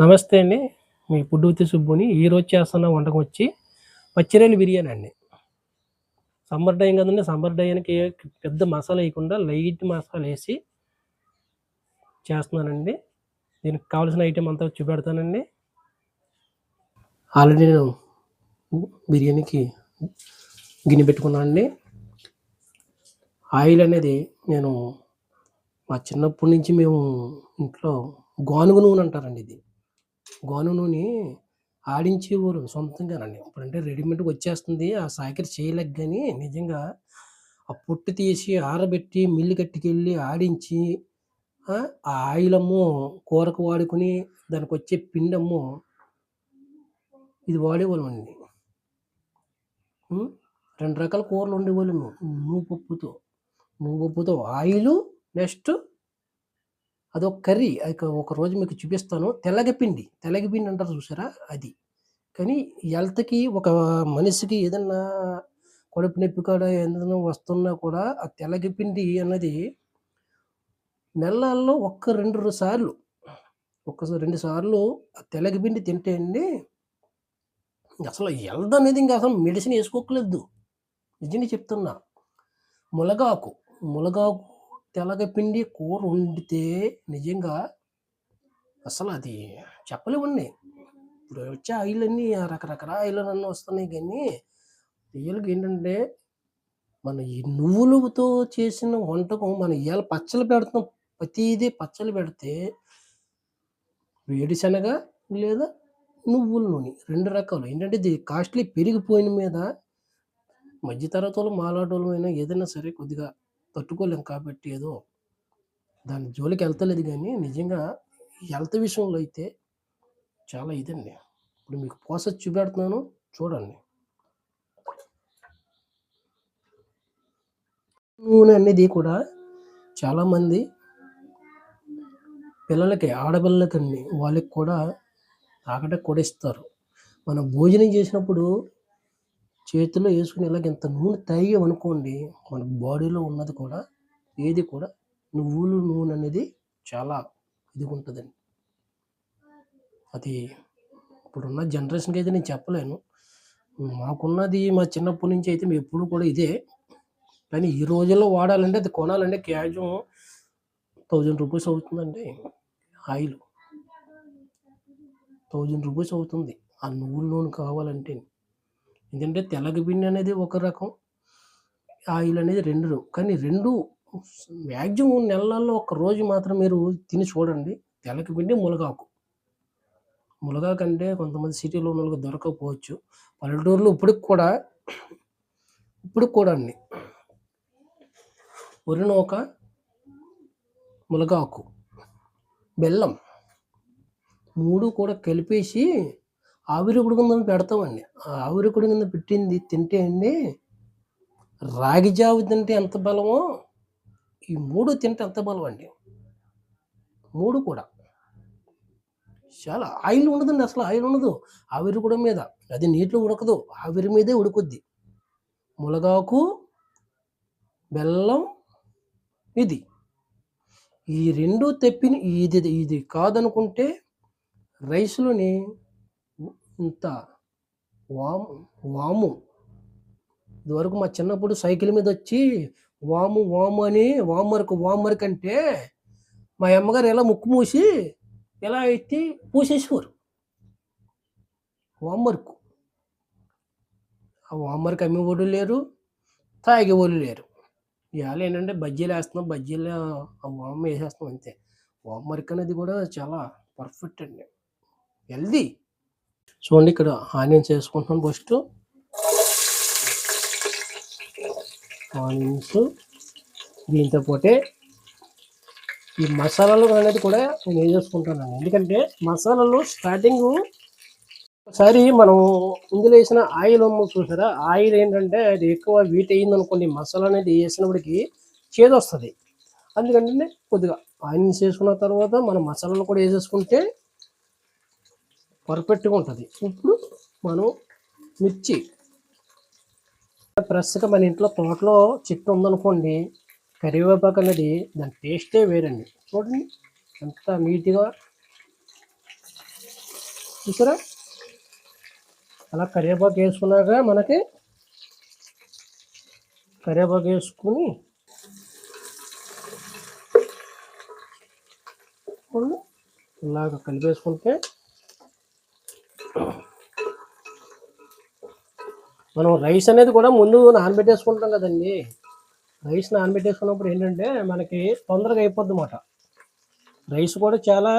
నమస్తే అండి. మీ పుట్టుగుత్తి సుబ్బుని. ఈరోజు చేస్తున్న వంటకం వచ్చి పచ్చిరొయ్యల బిర్యానీ అండి. సమ్మర్ టైం కదండీ! సమ్మర్ టైంకి పెద్ద మసాలా ఎయకుండా లైట్ మసాలేసి చేస్తున్నానండి. దీనికి కావాల్సిన ఐటెమ్ అంతా చూపెడతానండి. ఆల్రెడీ నేను బిర్యానీకి గిన్నె పెట్టుకున్నానండి. ఆయిల్ అనేది నేను మా చిన్నప్పటి నుంచి మేము ఇంట్లో గానుగ నూనె అంటారండి ఇది. గానుగ నూనె ఆడించేవారు సొంతంగానండి. ఇప్పుడంటే రెడీమేడ్‌గా వచ్చేస్తుంది. ఆ చాకిరీ చేయలేక గాని నిజంగా ఆ పొట్టు తీసి ఆరబెట్టి మిల్లు కట్టుకెళ్ళి ఆడించి ఆ! ఆ ఆయిలమ్మో కూరకు వాడుకొని దానికొచ్చే పిండమ్మో ఇది వాడేవాళ్ళమండి. హ్మ్. 2 రకాల కూరలు వండేవాళ్ళము. నువ్వుపప్పుతో. నువ్వుపప్పుతో ఆయిలు నెక్స్ట్ అదొక కర్రీ. ఒకరోజు మీకు చూపిస్తాను. తెల్లగపిండి. తెల్లగపిండి అంటారు చూసారా? అది. కానీ హెల్త్‌కి ఒక మనిషికి ఏదన్నా కడుపు నొప్పి కాడ ఏదైనా వస్తున్నా కూడా ఆ తెల్లగపిండి అన్నది నెలల్లో 2 సార్లు, 2 సార్లు ఆ తెల్లగపిండి తింటే అండి అసలు హెల్త్ అనేది ఇంక అసలు మెడిసిన్ ఏసుకోక్కర్లేదు. నిజంగా చెప్తున్నా. ములగాకు, ములగాకు తెల్లగపిండి కూర వండితే నిజంగా అసలది చెప్పలేమండి. ఇప్పుడు వచ్చే ఆయిలన్నీ రకరకాల ఆయిల్‌లన్నీ వస్తున్నాయి గానీ, రియల్‌గా ఏంటంటే, మన ఈ నువ్వులతో చేసిన వంటకం మనం ఇయాల పచ్చళ్ళు పెడుతున్నాం. ప్రతీదీ పచ్చళ్ళు పెడితే వేరుశనగ లేదా నువ్వుల నూనె 2 రకాలు. ఏంటంటే, ఇది కాస్ట్‌లీ పెరిగిపోయిన మీద మధ్య తరగతోళ్ళు మాలాటోళ్ళమైనా ఏదైనా సరే కొద్దిగా తట్టుకోలేం కాబట్టి ఏదో దాని జోలికెళ్తలేదు గానీ, నిజంగా హెల్త్ విషయంలో అయితే చాలా ఇదండి. ఇప్పుడు మీకు ప్రాసెస్ చూపెడుతున్నాను చూడండి. నూనె అనేది కూడా చాలామంది పిల్లలకి, ఆడపిల్లలకండి వాళ్ళకి కూడా తాగడానికి కూడా ఇస్తారు. మనం భోజనం చేసినప్పుడు చేతిలో యేసుకొని ఇలాగ ఇంత నూనె తాగామనుకోండి, మన బాడీలో ఉన్నది కూడా ఏది కూడా నువ్వుల నూనె అనేది చాలా ఇదిగుంటదండి. అది ఇప్పుడున్న జనరేషన్‌కైతే నేను చెప్పలేను. మాకున్నది మా చిన్నప్పటి నుంచి అయితే మేమెప్పుడు కూడా ఇదే. కానీ ఈ రోజుల్లో వాడాలంటే అది కొనాలంటే మాక్సిమం రూ. 1000 అవుతుందండి ఆయిలు. రూ. 1000 అవుతుంది. ఆ నువ్వుల నూనె కావాలంటే. ఎందుకంటే తెల్లగపిండి అనేది ఒక రకం, ఆయిల్ అనేది 2 కానీ 2 మాక్సిమం నెలల్లో ఒక రోజు మాత్రం మీరు తిని చూడండి. తెల్లగపిండి, మునగాకు. మునగాకంటే కొంతమంది సిటీలో ఉన్నోళ్ళకి దొరకకపోవచ్చు. పల్లెటూరులో ఇప్పటికి కూడా అండి. వరి నూక, మునగాకు, బెల్లం 3 కూడా కలిపేసి ఆవిరికుడు కింద పెడతామండి. ఆ ఆవిరికుడు కింద పెట్టింది తింటే అండి, రాగి జావ తింటే ఎంత బలమో, ఈ 3 తింటే అంత బలమండి. 3 కూడా. చాలా ఆయిల్ ఉండదండి అసల ఆయిల్ ఉండదు. ఆవిరికుడు మీద. అది నీటిలో ఉడకదు. ఆవిరి మీదే ఉడుకుద్ది. మునగాకు, బెల్లం ఇది. ఈ 2 తెప్పిన ఇది కాదనుకుంటే రైస్‌లోని ఇంత వాము వాము ఇదివరకు మా చిన్నప్పుడు సైకిల్ మీదొచ్చి వాము వాము అని వామరకు అంటే మా అమ్మగారు ఇలా ముక్కు మూసి ఇలా ఎత్తి పూసేసేవారు. వామరకు. ఆ వామరకు అమ్మేవోళ్ళు లేరు. తాగేవోళ్ళు లేరు. ఇవాళ ఏంటంటే బజ్జీలేస్తున్నాం. బజ్జీల్లో ఆ వాము ఏసేస్తున్నాం అంతే. వామరకు అనేది కూడా చాలా పర్ఫెక్ట్ అండి. హెల్తీ. చూడండి ఇక్కడ ఆనియన్స్ ఏసుకుంటున్నాను ఫస్టు. ఆనియన్స్ దీంతో పాటే ఈ మసాలాలు అనేది కూడా నేను వేసేసుకుంటానండి. ఎందుకంటే మసాలాలు స్టార్టింగు ఒకసారి మనం ఇందులో వేసిన ఆయిల్ ఉంది చూసారా? ఆయిల్ ఏంటంటే అది ఎక్కువ హీట్ అయిందనుకోండి మసాలా అనేది వేసినప్పటికి చేదొస్తది. అందుకని కొద్దిగా ఆనియన్స్ వేసుకున్న తర్వాత మనం మసాలాలు కూడా వేసేసుకుంటే పర్ఫెక్ట్‌గా ఉంటది. ఇప్పుడు మనం మిర్చి ఫ్రెష్‌గా మన ఇంట్లో తోటలో చెట్టు ఉందనుకోండి, కరివేపాకు అనేది దాని టేస్టే వేరండి. చూడండి ఎంత నీట్‌గా చూసారా? అలా కరివేపాకు వేసుకున్నాక మనకి కరివేపాకు వేసుకుని ఇలాగ కలిపేసుకుంటే మనం రైస్ అనేది కూడా ముందు నానబెట్టేసుకుంటాం కదండి. రైస్ నానబెట్టేసుకున్నప్పుడు ఏంటంటే మనకి తొందరగా అయిపోద్ది అన్నమాట. రైస్ కూడా చాలా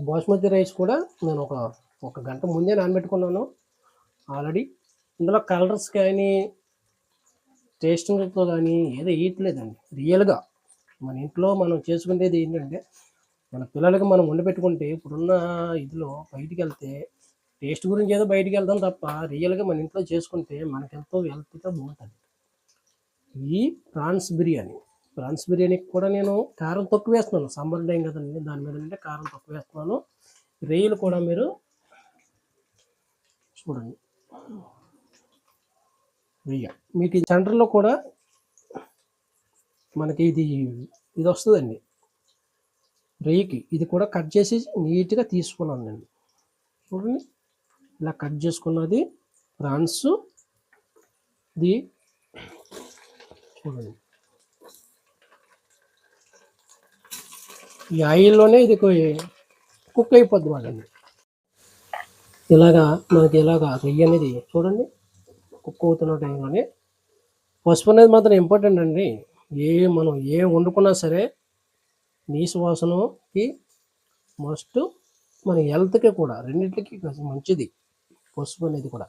బాస్మతి రైస్ కూడా నేను ఒక గంట ముందే నానబెట్టుకున్నాను ఆల్రెడీ. ఇందులో కలర్స్ కానీ టేస్టింగ్తో కానీ ఏదో వేయట్లేదండి. రియల్గా మన ఇంట్లో మనం చేసుకునేది ఏంటంటే మన పిల్లలకి మనం వండి పెట్టుకుంటే ఇప్పుడున్న ఇదిలో బయటికి వెళ్తే టేస్ట్ గురించి ఏదో బయటికి వెళ్తాం తప్ప రియల్గా మన ఇంట్లో చేసుకుంటే మనకెంతో హెల్త్గా బాగుంటుంది. ఈ ప్రాన్స్ బిర్యానీకి కూడా నేను కారం తక్కువ వేస్తున్నాను. సమ్మర్ టైం కదండి, దాని మీద అంటే కారం తక్కువ వేస్తున్నాను. రొయ్యలు కూడా మీరు చూడండి, రొయ్య మీకు ఈ సెంటర్లో కూడా మనకి ఇది వస్తుందండి. రొయ్యకి ఇది కూడా కట్ చేసి నీట్గా తీసుకున్నాను నేను. చూడండి, ఇలా కట్ చేసుకున్నది ప్రాన్స్. ఇది చూడండి, ఈ ఆయిల్లోనే ఇది కుక్ అయిపోద్ది వాళ్ళండి. మనకి రొయ్య అనేది చూడండి కుక్ అవుతున్న టైంలోనే పసుపు అనేది మాత్రం ఇంపార్టెంట్ అండి. మనం వండుకున్నా సరే నీసు వాసనకి మస్ట్ మన హెల్త్కి కూడా రెండింటికి మంచిది పసుపు అనేది కూడా.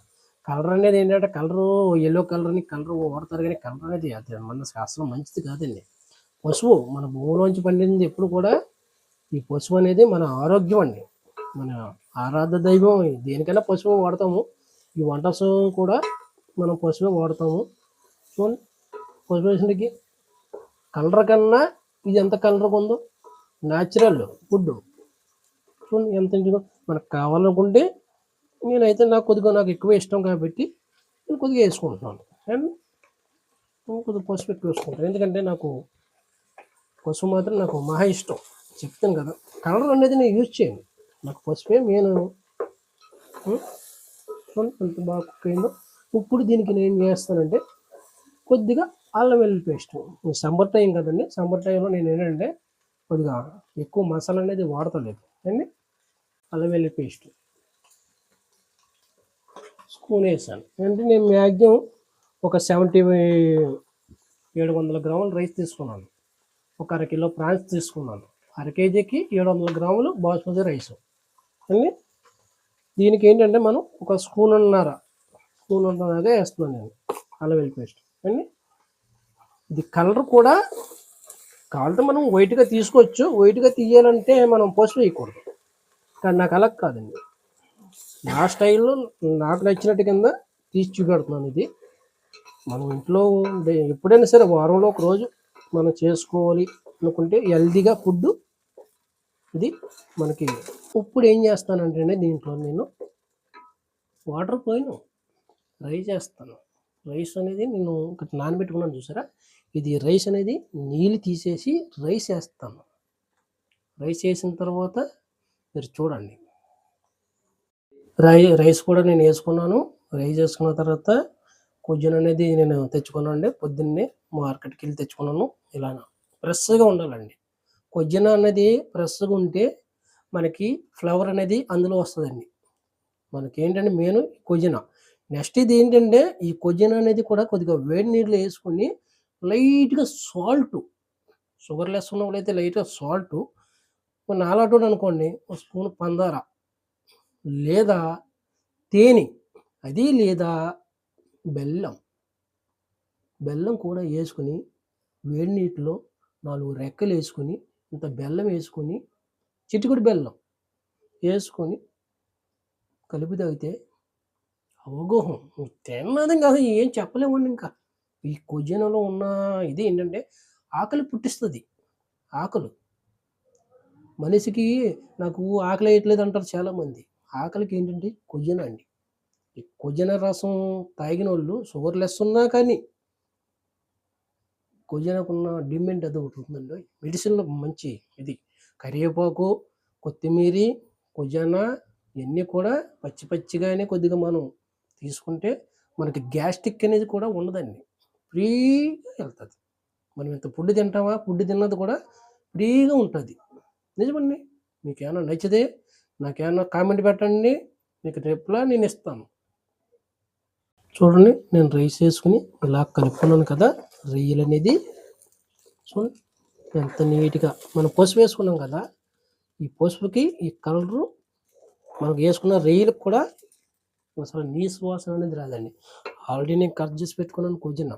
కలర్ అనేది ఏంటంటే ఎల్లో కలర్ వాడతారు కానీ కలర్ అనేది మన అసలు మంచిది కాదండి. పసుపు మన భూమిలోంచి పండింది ఎప్పుడు కూడా ఈ పసుపు అనేది మన ఆరోగ్యం అండి, మన ఆరాధ్య దైవం. దేనికైనా పసుపు వాడతాము. ఈ వంటస్ కూడా మనం పసుపు వాడతాము. చూడండి, పసుపు వేసినకి కలర్ కన్నా ఇది ఎంత కలర్గా ఉందో, న్యాచురల్ ఫుడ్. చూడండి ఎంత మనకు కావాలనుకుంటే నేనైతే నాకు ఎక్కువ ఇష్టం కాబట్టి నేను కొద్దిగా వేసుకుంటున్నాను. అండ్ కొద్దిగా పసుపు ఎక్కువ వేసుకుంటాను, ఎందుకంటే నాకు పసుపు మాత్రం నాకు మహా ఇష్టం. చెప్తాను కదా, కలర్ అనేది నేను యూజ్ చేయను, నాకు పసుపే నేను. ఎంత బాగా కుక్ అయిందో. ఇప్పుడు దీనికి నేను ఏం చేస్తానంటే కొద్దిగా అల్లం వెల్లుల్లి పేస్ట్. సమ్మర్ టైం కదండి, సమ్మర్ టైంలో నేను ఏంటంటే కొద్దిగా ఎక్కువ మసాలా అనేది వాడతలేదు అండి. అల్లం వెల్లుల్లి పేస్ట్ స్పూన్ వేసాను. అంటే నేను మ్యాక్సిమం ఒక 700 గ్రాములు రైస్ తీసుకున్నాను. ఒక అరకిలో ప్రాన్స్ తీసుకున్నాను. కేజీకి 700 గ్రాములు బాస్మతి రైస్ అండి. దీనికి ఏంటంటే మనం ఒక స్పూన్నర వేస్తున్నాను నేను అల్లం వెల్లుల్లి పేస్ట్ అండి. ఇది కలర్ కూడా కావాలంటే మనం వైట్గా తీసుకోవచ్చు. వైట్గా తీయాలంటే మనం పసుపు వేయకూడదు, కానీ నాకు అలా కాదండి. నా స్టైల్లో నాకు నచ్చినట్టు కింద తీసి చూపెడుతున్నాను. ఇది మనం ఇంట్లో ఎప్పుడైనా సరే వారంలో ఒక రోజు మనం చేసుకోవాలి అనుకుంటే హెల్తీగా ఫుడ్ ఇది మనకి. ఇప్పుడు ఏం చేస్తానంటే దీంట్లో నేను వాటర్ పోయిన రైస్ వేస్తాను. రైస్ అనేది నేను ఒకటి నానబెట్టుకున్నాను చూసారా, ఇది రైస్ అనేది నీళ్ళు తీసేసి రైస్ వేస్తాను. రైస్ వేసిన తర్వాత మీరు చూడండి, రైస్ కూడా నేను వేసుకున్నాను. రైస్ వేసుకున్న తర్వాత కొంచెం అనేది నేను తెచ్చుకున్నాను పొద్దున్నే మార్కెట్కి వెళ్ళి తెచ్చుకున్నాను. ఇలా ఫ్రెష్గా ఉండాలండి. కొజ్జన అనేది ఫ్రెష్గా ఉంటే మనకి ఫ్లేవర్ అనేది అందులో వస్తుందండి. మనకి ఏంటంటే మెయిన్ కొజ్జన. నెక్స్ట్ ఇది ఏంటంటే ఈ కొజ్జన అనేది కూడా కొద్దిగా వేడి నీళ్ళు వేసుకొని లైట్గా సాల్ట్, షుగర్ లెస్ ఉన్న వాళ్ళైతే లైట్గా సాల్ట్, నాలాటోడు అనుకోండి ఒక స్పూన్ పందార లేదా తేనె, అది లేదా బెల్లం కూడా వేసుకొని వేడి నీటిలో 4 రెక్కలు వేసుకొని ఇంత బెల్లం వేసుకొని చిటికుడు బెల్లం వేసుకొని కలిపి తాగితే అవగాహం తిన్నది కాదు, ఏం చెప్పలేమండి. ఇంకా ఈ కొజ్జనలో ఉన్న ఇది ఏంటంటే ఆకలి పుట్టిస్తుంది. మనిషికి నాకు ఆకలి వేయట్లేదు అంటారు చాలామంది. ఆకలికి ఏంటంటే కొజ్జన అండి. ఈ కొజ్జన రసం తాగిన వాళ్ళు షుగర్ లెస్ ఉన్నా కానీ కొజ్జనకున్న డిమాండ్ అది ఒకటి ఉంటుందండి. మెడిసిన్లో మంచి ఇది. కరివేపాకు కొత్తిమీరి, పుదీనా ఇయన్నీ కూడా పచ్చిగానే కొద్దిగా మనం తీసుకుంటే మనకి గ్యాస్ట్రిక్ అనేది కూడా ఉండదండి. ఫ్రీగా ఎళ్తది. మనం ఇంత ఫుడ్ తింటామా? ఫుడ్ తిన్నది కూడా ఫ్రీగా ఉంటది. నిజమండి. మీకేమన్నా నచ్చితే నాకేమన్నా కామెంట్ పెట్టండి. మీకు రిప్లై నేనిస్తాను. చూడండి నేను రైస్ ఏసుకొని ఇలా కలుపుకున్నాను కదా! రొయ్యలనేది చూడండి ఎంత నీట్‌గా మనం పసుపు వేసుకున్నాం కదా! ఈ పసుపుకి ఈ కలరు మనకు ఏసుకున్న రొయ్యలకు కూడా అసలు నీసు వాసన అనేది రాదండి. ఆల్రెడీ నేను కట్ చేసి పెట్టుకున్నాను కొజ్జిన.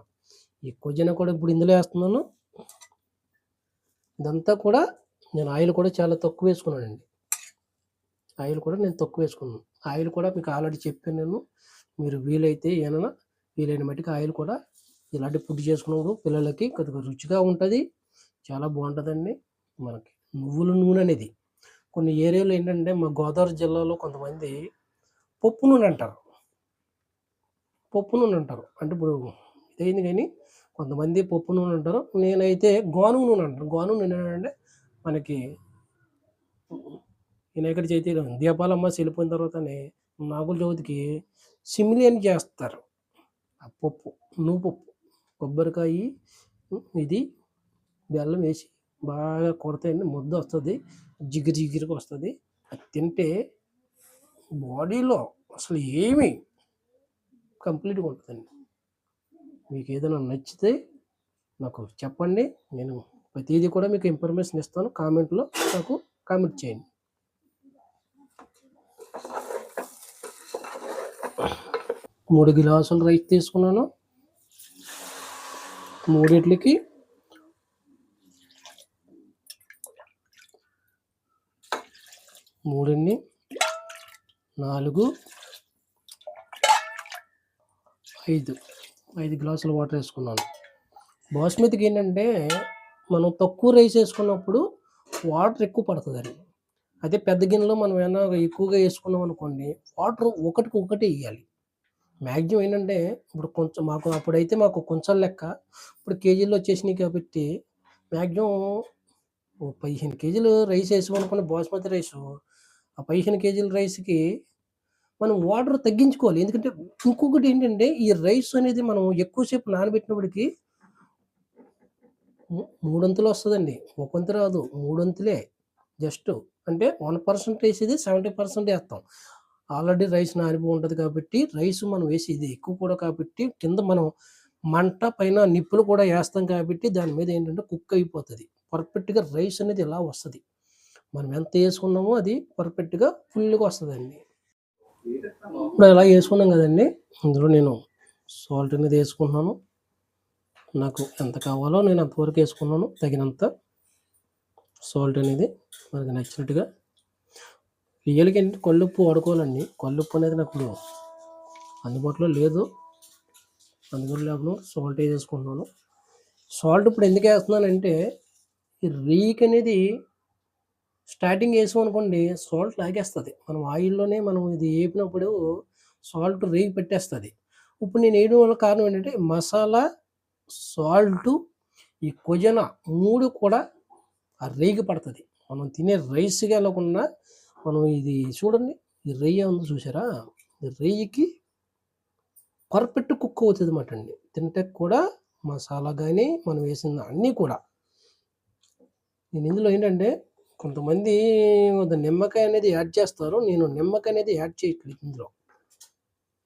ఈ కొజ్జిన కూడా ఇప్పుడు ఇందులో ఏస్తున్నాను. ఇదంతా కూడా నేను ఆయిల్ కూడా చాలా తక్కువ వేసుకున్నానండి. ఆయిల్ కూడా నేను తక్కువ వేసుకున్నాను. ఆయిల్ కూడా మీకు ఆల్రెడీ చెప్పాను నేను. మీరు వీలైన మట్టికి ఆయిల్ కూడా ఇలాంటి ఫుడ్ చేసుకున్నప్పుడు పిల్లలకి కొద్దిగా రుచిగా ఉంటది. చాలా బావుంటదండి. మనకి నువ్వుల నూనె అనేది కొన్ని ఏరియాలో ఏంటంటే మా గోదావరి జిల్లాలో కొంతమంది పప్పు నూనె అంటారు. అంటే ఇప్పుడు ఇదయింది గానీ కొంతమంది పప్పు నూనె అంటారు. నేనైతే గానుగ నూనె అంటాను. గానుగ నూనె ఏంటంటే మనకి వినాయకుడి చవితి దీపాలమ్మ వెళ్ళిపోయిన తర్వాతనే నాగుల చవితికి సిమిలి అని చేస్తారు. ఆ పప్పు, నువ్వుపప్పు, కొబ్బరికాయి, ఇది బెల్లం వేసి బాగా కొడతాయండి. ముద్ద వస్తది. జిగురుగా వస్తది. అది తింటే బాడీలో అసలు ఏమి కంప్లీట్‌గా ఉంటదండి. మీకేదైనా నచ్చితే నాకు చెప్పండి. నేను ప్రతీది కూడా మీకు ఇన్ఫర్మేషన్ ఇస్తాను. కామెంట్‌లో నాకు కామెంట్ చేయండి. 3 గ్లాసులు రైస్ తీసుకున్నాను. మూడిట్లికి 3 4 5 గ్లాసుల వాటర్ ఏసుకున్నాను. బాస్మతికి ఏంటంటే మనం తక్కువ రైస్ ఏసుకున్నప్పుడు వాటర్ ఎక్కువ పడతదండి. అదే పెద్ద గిన్నెలో మనం ఏమన్నా ఎక్కువగా ఏసుకున్నాం అనుకోండి వాటర్ ఒకటికొకటే ఎయ్యాలి. మాక్సిమం ఏంటంటే ఇప్పుడు కొంచెం అప్పుడైతే మాకు కుంచాలు లెక్క. ఇప్పుడు కేజీల్లో వచ్చేసినాయి కాబట్టి మాక్సిమం ఓ 15 కేజీలు రైస్ ఏసామనుకోండి బాస్మతి రైసు. ఆ 15 కేజీల రైస్‌కి మనం వాటర్ తగ్గించుకోవాలి. ఎందుకంటే ఇంకొకటి ఏంటంటే ఈ రైస్ అనేది మనం ఎక్కువ సేపు నానబెట్టినప్పటికి మూడొంతులు వస్తదండి. ఒక వంతు రాదు. మూడొంతులే జస్ట్. అంటే 1% ఏసేది 70% ఏస్తాం. ఆల్రెడీ రైస్ నానిపోయి ఉంటది కాబట్టి రైస్ మనం వేసేది ఎక్కువ కూడా కాబట్టి కింద మనం మంట పైన నిప్పులు కూడా ఏస్తాం కాబట్టి దాని మీద ఏంటంటే కుక్ అయిపోతది. పర్ఫెక్ట్‌గా రైస్ అనేది ఇలా వస్తది. మనం ఎంత ఏసుకున్నామో అది పర్ఫెక్ట్‌గా ఫుల్‌గా వస్తదండి. ఇప్పుడు ఇలా ఏసుకున్నాం గదండీ! ఇందులో నేను సాల్ట్ అనేది ఏసుకుంటున్నాను. నాకు ఎంత కావాలో నేను అంతవరకు ఏసుకున్నాను. తగినంత సాల్ట్ అనేది మనకు నచ్చినట్టుగా. రియల్‌గా ఏంటంటే కల్లుప్పు వాడుకోవాలండి. కల్లుప్పు అనేది నాకు అందుబాటులో లేదు. సాల్ట్ ఏసేసుకుంటున్నాను. సాల్ట్ ఇప్పుడు ఎందుకేస్తున్నానంటే ఈ రేయికనేది స్టార్టింగ్ ఏసామనుకోండి సాల్ట్ లాగేస్తది. మనం ఆయిల్‌లోనే మనం ఇది ఏపినప్పుడు సాల్ట్ రేగి పట్టేస్తది. ఇప్పుడు నేను ఏయడం వల్ల కారణం ఏంటంటే మసాలా, సాల్టు, ఈ కొజన 3 కూడా ఆ రేగి పడతది. మనం తినే రైస్‌కి ఎళ్ళకుండా మనం ఇది చూడండి. ఈ రొయ్య ఉంది చూసారా? ఈ రొయ్యకి పర్ఫెక్ట్ కుక్ అవుతదన్నమాట అండి. తింటే కూడా మసాలా గాని, మనం వేసిన అన్నీ కూడా. నేను ఇందులో ఏంటంటే కొంతమంది నిమ్మకాయ అనేది యాడ్ చేస్తారు. నేను నిమ్మకాయ అనేది యాడ్ చేయట్లేదు ఇందులో.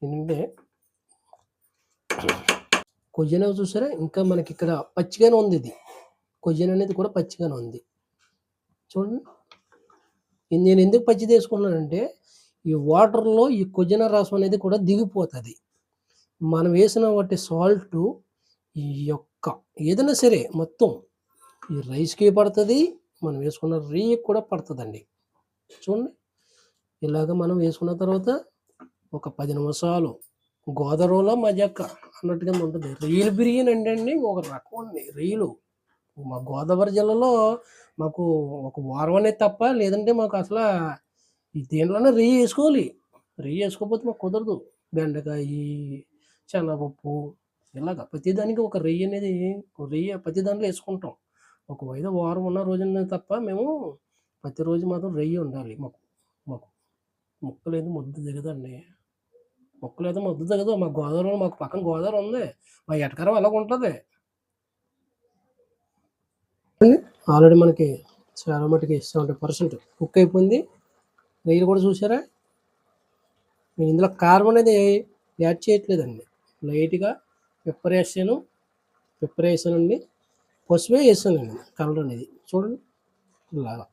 ఏంటంటే కొజ్జిన చూసారా? ఇంకా మనకిక్కడ పచ్చిగానే ఉంది ఇది. కొజ్జిన అనేది కూడా పచ్చిగానే ఉంది. చూడండి. ఇది నేను ఎందుకు పచ్చిది ఏసుకున్నానంటే ఈ వాటర్‌లో ఈ కొజ్జిన రసం అనేది కూడా దిగిపోతది. మనం వేసిన వాటి సాల్టు ఈ యొక్క ఏదైనా సరే మొత్తం ఈ రైస్‌కి పడతది. మనం వేసుకున్న రొయ్యకి కూడా పడతదండి. చూడండి. ఇలాగ మనం వేసుకున్న తర్వాత ఒక 10 నిమిషాలు గోదావరిలో మజాక అన్నట్టుగా ఉంటది. రొయ్యల బిర్యానీ అంటేండి ఒక రకం అండి రొయ్యలు. మా గోదావరి జిల్లాలో మాకు ఒక వారం అనేది తప్ప లేదంటే మాకు అసలా ఈ దీంట్లోనే రొయ్య ఏసుకోవాలి. రొయ్య ఏసుకోకపోతే మాకు కుదరదు. బెండకాయి, శనగపప్పు ఇలాగ ప్రతిదానికి ఒక రొయ్య ప్రతి దాంట్లో ఏసుకుంటాం. ఏదో వారం ఉన్న రోజున తప్ప మేము ప్రతిరోజు మాత్రం రొయ్య ఉండాలి మాకు. మాకు ముక్క లేదు ముద్ద దిగదండి. ముక్క లేదు ముద్ద దిగదు. మా గోదావరిలో మాకు పక్కన గోదావరి ఉంది. మా ఎటకరం అలాగుంటది. ఆల్రెడీ మనకి చాలా మటుకి 70% కుక్ అయిపోయింది. రొయ్యలు కూడా చూసారా? నేను ఇందులో కారం అనేది యాడ్ చేయట్లేదండి. లైట్‌గా పెప్పర్ వేసానండి. పసుపే వేసానండి కలర్ అనేది. చూడండి ఇలాగా.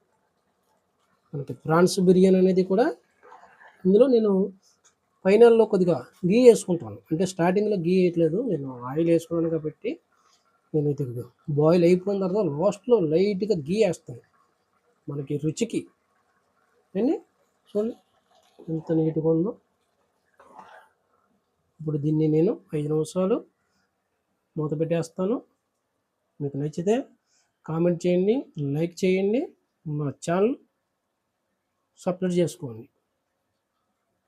మనకి ప్రాన్స్ బిర్యానీ అనేది కూడా ఇందులో నేను ఫైనల్‌లో కొద్దిగా ఘీ వేసుకుంటాను. అంటే స్టార్టింగ్‌లో ఘీ వేయట్లేదు. నేను ఆయిల్ వేసుకున్నాను కాబట్టి నేను ఇది బాయిల్ అయిపోయిన తర్వాత లాస్ట్‌లో లైట్‌గా ఘీ వేస్తాను. మనకి రుచికి. ఏండి చూడండి ఎంత నీట్‌గా ఉందో. ఇప్పుడు దీన్ని నేను 5 నిమిషాలు మూత పెట్టేస్తాను. మీకు నచ్చితే కామెంట్ చేయండి, లైక్ చేయండి, మా ఛానల్ సబ్స్క్రైబ్ చేసుకోండి.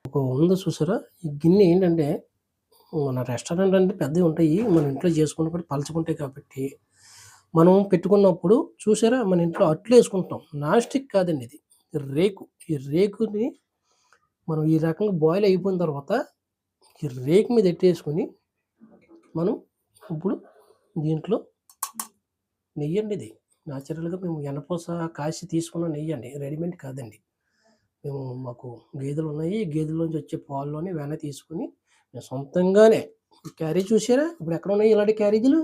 ఒక ఉందో చూసారా? ఈ గిన్నె ఏంటంటే మన రెస్టారెంట్ అంటే పెద్దవి ఉంటాయి. మన ఇంట్లో చేసుకున్నప్పుడు పలుచగుంటాయి కాబట్టి మనం పెట్టుకున్నప్పుడు చూసారా? మన ఇంట్లో అట్లు వేసుకుంటాం. నాన్ స్టిక్ కాదండి ఇది. రేకు. ఈ రేకుని మనం ఈ రకంగా బాయిల్ అయిపోయిన తర్వాత ఈ రేకు మీద ఎట్టేసుకొని మనం ఇప్పుడు దీంట్లో నెయ్యండి ఇది. న్యాచురల్‌గా మేము ఎనపూస కాసి తీసుకున్న నెయ్యండి. రెడీమేడ్ కాదండి. మాకు గేదెలు ఉన్నాయి. గేదెల్లోంచి వచ్చే పాల్లోని వెన్న తీసుకొని మేము సొంతంగానే క్యారేజ్ చూసారా? ఇప్పుడు ఎక్కడ ఉన్నాయి ఇలాంటి క్యారేజీలు?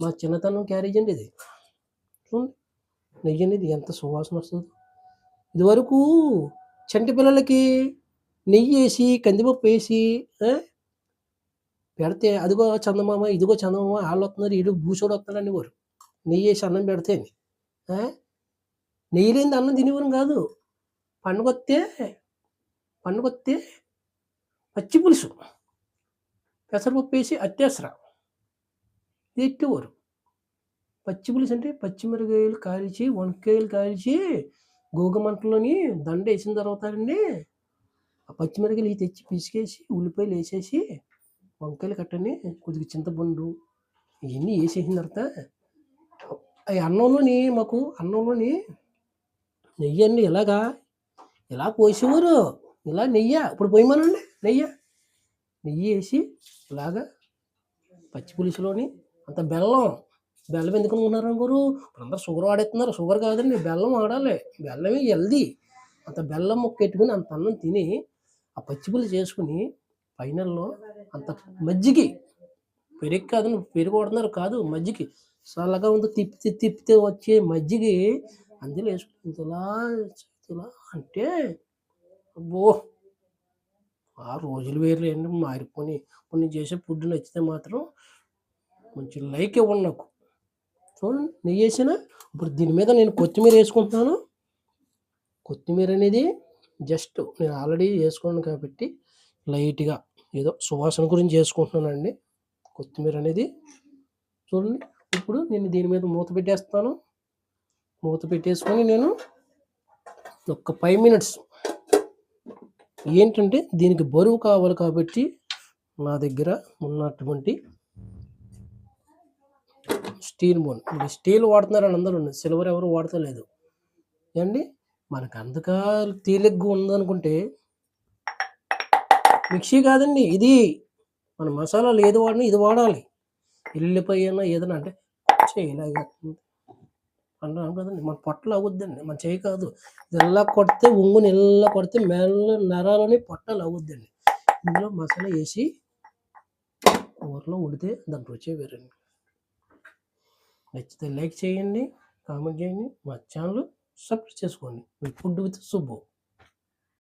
మా చిన్నతనం క్యారేజ్ అండి ఇది. చూడండి నెయ్యి అనేది ఎంత సువాసన వస్తుందో. ఇదివరకు చంటి పిల్లలకి నెయ్యి వేసి కందిపప్పు వేసి పెడితే అదిగో చందమామ, ఇదిగో చందమామ వాళ్ళు వస్తున్నారు, ఈడు భూచోడు వస్తున్నాడు అనేవారు. నెయ్యి వేసి అన్నం పెడితే నెయ్యి లేనిది అన్నం తినేవారు కాదు. పండుగొస్తే పచ్చి పులుసు పెసరపప్పు వేసి అత్తేసర ఇది ఎట్టేవారు. పచ్చి పులుసు అంటే పచ్చిమిరకాయలు కాల్చి, వంకాయలు కాల్చి గోగమంటలోని దండ వేసిన తర్వాత అండి ఆ పచ్చిమిరకాయలు తెచ్చి పిసికేసి ఉల్లిపాయలు వేసేసి వంకాయలు కట్టని కొద్దిగా చింతపండు ఇవన్నీ వేసేసిన తర్వాత ఆ అన్నంలోని నెయ్యి అండి ఇలా పోసేవారు. ఇలా ఇప్పుడు పోయమనండి నెయ్యి వేసి ఇలాగా పచ్చి పులుసులోని అంత బెల్లం ఎందుకు అనుకున్నారు అనుకోరు? ఇప్పుడు అందరూ షుగర్ వాడేస్తున్నారు. షుగర్ కాదండి, బెల్లం వాడాలి. బెల్లమే హెల్దీ. అంత బెల్లం ముక్క పెట్టుకుని అంత అన్నం తిని ఆ పచ్చి పులుసు చేసుకుని ఫైనల్లో అంత మజ్జిగి పెరుగు కాదండి, పెరుగు వాడుతున్నారు కాదు, మజ్జిగి చల్లగా ఉంది తిప్పితే వచ్చే మజ్జిగి అందులో వేసుకుని ఇలా అంటే అబ్బో ఆ రోజులు వేరులేండి. మారిపోయి ఇప్పుడు నేను చేసే ఫుడ్ నచ్చితే మాత్రం మంచి లైక్ ఇవ్వండి నాకు. చూడండి నెయ్యి వేసిన ఇప్పుడు దీని మీద నేను కొత్తిమీర వేసుకుంటున్నాను. కొత్తిమీర అనేది జస్ట్ నేను ఆల్రెడీ వేసుకున్నాను కాబట్టి లైట్‌గా ఏదో సువాసన గురించి వేసుకుంటున్నానండి కొత్తిమీర అనేది. చూడండి ఇప్పుడు నేను దీని మీద మూత పెట్టేస్తాను. మూత పెట్టేసుకొని నేను ఒక 5 మినిట్స్ ఏంటంటే దీనికి బరువు కావాలి కాబట్టి నా దగ్గర ఉన్నటువంటి స్టీల్ బౌల్. ఇది స్టీల్ వాడుతున్నారని అందరూ, సిల్వర్ ఎవరు వాడతలేదు ఏమండి. మనకు అంతగా తేలిగ్గా ఉందనుకుంటే మిక్సీ కాదండి ఇది. మన మసాలాలు ఏది వాడినా ఇది వాడాలి. ఎల్లిపాయ అయినా ఏదైనా అంటే ఇలాగ అన్నాను కదండి, మన పొట్టలు అవుద్దండి, మన చేయి కాదు. ఇలా కొడితే ఉంగుని ఇలా కొడితే మెల్ల నరాలని పొట్టలు అవుద్దండి. ఇందులో మసాలా వేసి కూరలో ఉడితే దాని రుచే వేరండి. నచ్చితే లైక్ చేయండి, కామెంట్ చేయండి, మా ఛానల్ సబ్స్క్రైబ్ చేసుకోండి. మీ ఫుడ్ విత్ సుబ్బు.